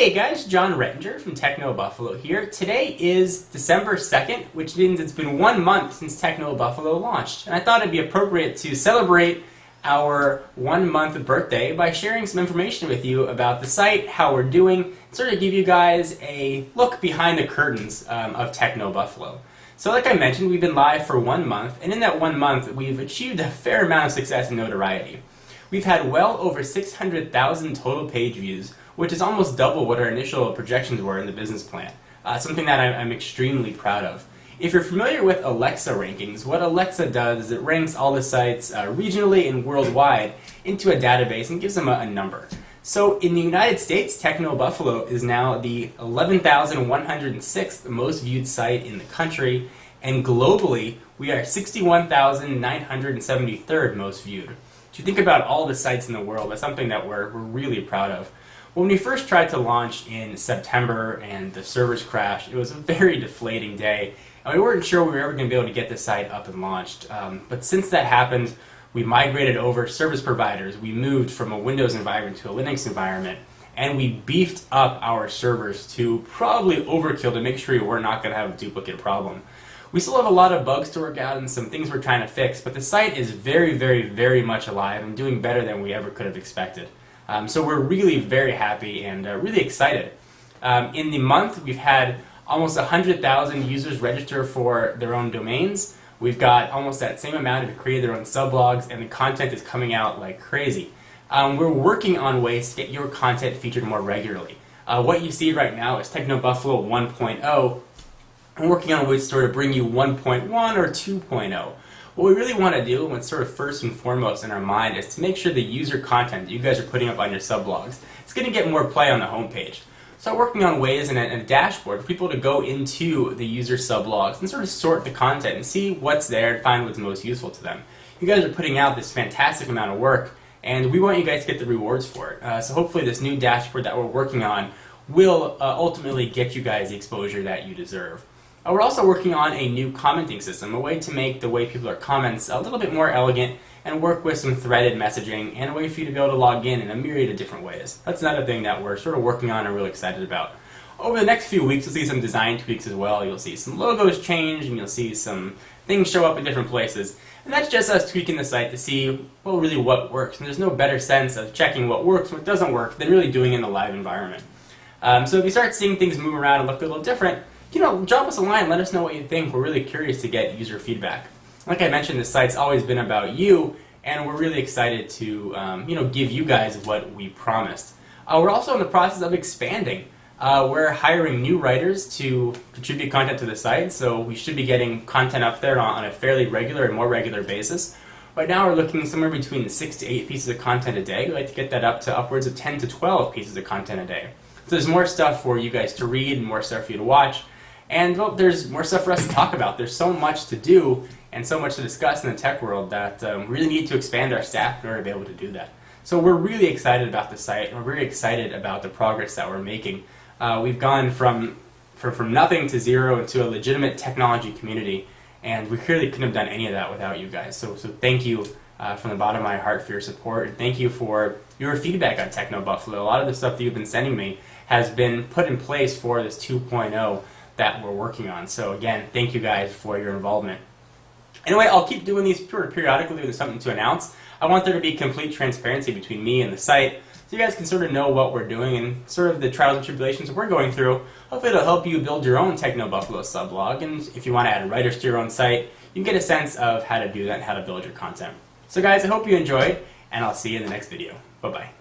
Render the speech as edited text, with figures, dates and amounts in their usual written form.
Hey guys, John Rettinger from TechnoBuffalo here. Today is December 2nd, which means it's been 1 month since TechnoBuffalo launched. And I thought it'd be appropriate to celebrate our 1 month birthday by sharing some information with you about the site, how we're doing, sort of give you guys a look behind the curtains of TechnoBuffalo. So like I mentioned, we've been live for 1 month, and in that 1 month we've achieved a fair amount of success and notoriety. We've had well over 600,000 total page views, which is almost double what our initial projections were in the business plan. Something that I'm extremely proud of. If you're familiar with Alexa rankings, what Alexa does is it ranks all the sites regionally and worldwide into a database and gives them a number. So in the United States, TechnoBuffalo is now the 11,106th most viewed site in the country, and globally we are 61,973rd most viewed. If you think about all the sites in the world, that's something that we're really proud of. When we first tried to launch in September and the servers crashed, it was a very deflating day, and we weren't sure we were ever going to be able to get the site up and launched. But since that happened, we migrated over service providers, we moved from a Windows environment to a Linux environment, and we beefed up our servers to probably overkill to make sure we were not going to have a duplicate problem. We still have a lot of bugs to work out and some things we're trying to fix, but the site is very, very, very much alive and doing better than we ever could have expected. So we're really very happy and really excited. In the month, we've had almost 100,000 users register for their own domains. We've got almost that same amount who created their own sublogs, and the content is coming out like crazy. We're working on ways to get your content featured more regularly. What you see right now is TechnoBuffalo 1.0. I'm working on ways to sort of bring you 1.1 or 2.0. What we really want to do, and what's sort of first and foremost in our mind, is to make sure the user content that you guys are putting up on your sublogs is going to get more play on the homepage. So working on ways in a dashboard for people to go into the user sublogs and sort of sort the content and see what's there and find what's most useful to them. You guys are putting out this fantastic amount of work, and we want you guys to get the rewards for it. So hopefully this new dashboard that we're working on will ultimately get you guys the exposure that you deserve. We're also working on a new commenting system, a way to make the way people are comments a little bit more elegant and work with some threaded messaging and a way for you to be able to log in a myriad of different ways. That's another thing that we're sort of working on and really excited about. Over the next few weeks, you'll see some design tweaks as well. You'll see some logos change, and you'll see some things show up in different places. And that's just us tweaking the site to see, well, really what works. And there's no better sense of checking what works and what doesn't work than really doing it in a live environment. So if you start seeing things move around and look a little different, drop us a line, let us know what you think. We're really curious to get user feedback. Like I mentioned, this site's always been about you, and we're really excited to give you guys what we promised. We're also in the process of expanding. We're hiring new writers to contribute content to the site, so we should be getting content up there on a fairly regular and more regular basis. Right now we're looking somewhere between 6 to 8 pieces of content a day. We'd like to get that up to upwards of 10 to 12 pieces of content a day. So there's more stuff for you guys to read and more stuff for you to watch. And well, there's more stuff for us to talk about. There's so much to do and so much to discuss in the tech world that we really need to expand our staff in order to be able to do that. So we're really excited about the site, and we're very excited about the progress that we're making. We've gone from nothing to zero into a legitimate technology community, and we clearly couldn't have done any of that without you guys. So thank you from the bottom of my heart for your support, and thank you for your feedback on TechnoBuffalo. A lot of the stuff that you've been sending me has been put in place for this 2.0 that we're working on. So again, thank you guys for your involvement. Anyway, I'll keep doing these periodically with something to announce. I want there to be complete transparency between me and the site, so you guys can sort of know what we're doing and sort of the trials and tribulations that we're going through. Hopefully it'll help you build your own TechnoBuffalo sublog, and if you want to add writers to your own site, you can get a sense of how to do that and how to build your content. So guys, I hope you enjoyed, and I'll see you in the next video. Bye-bye.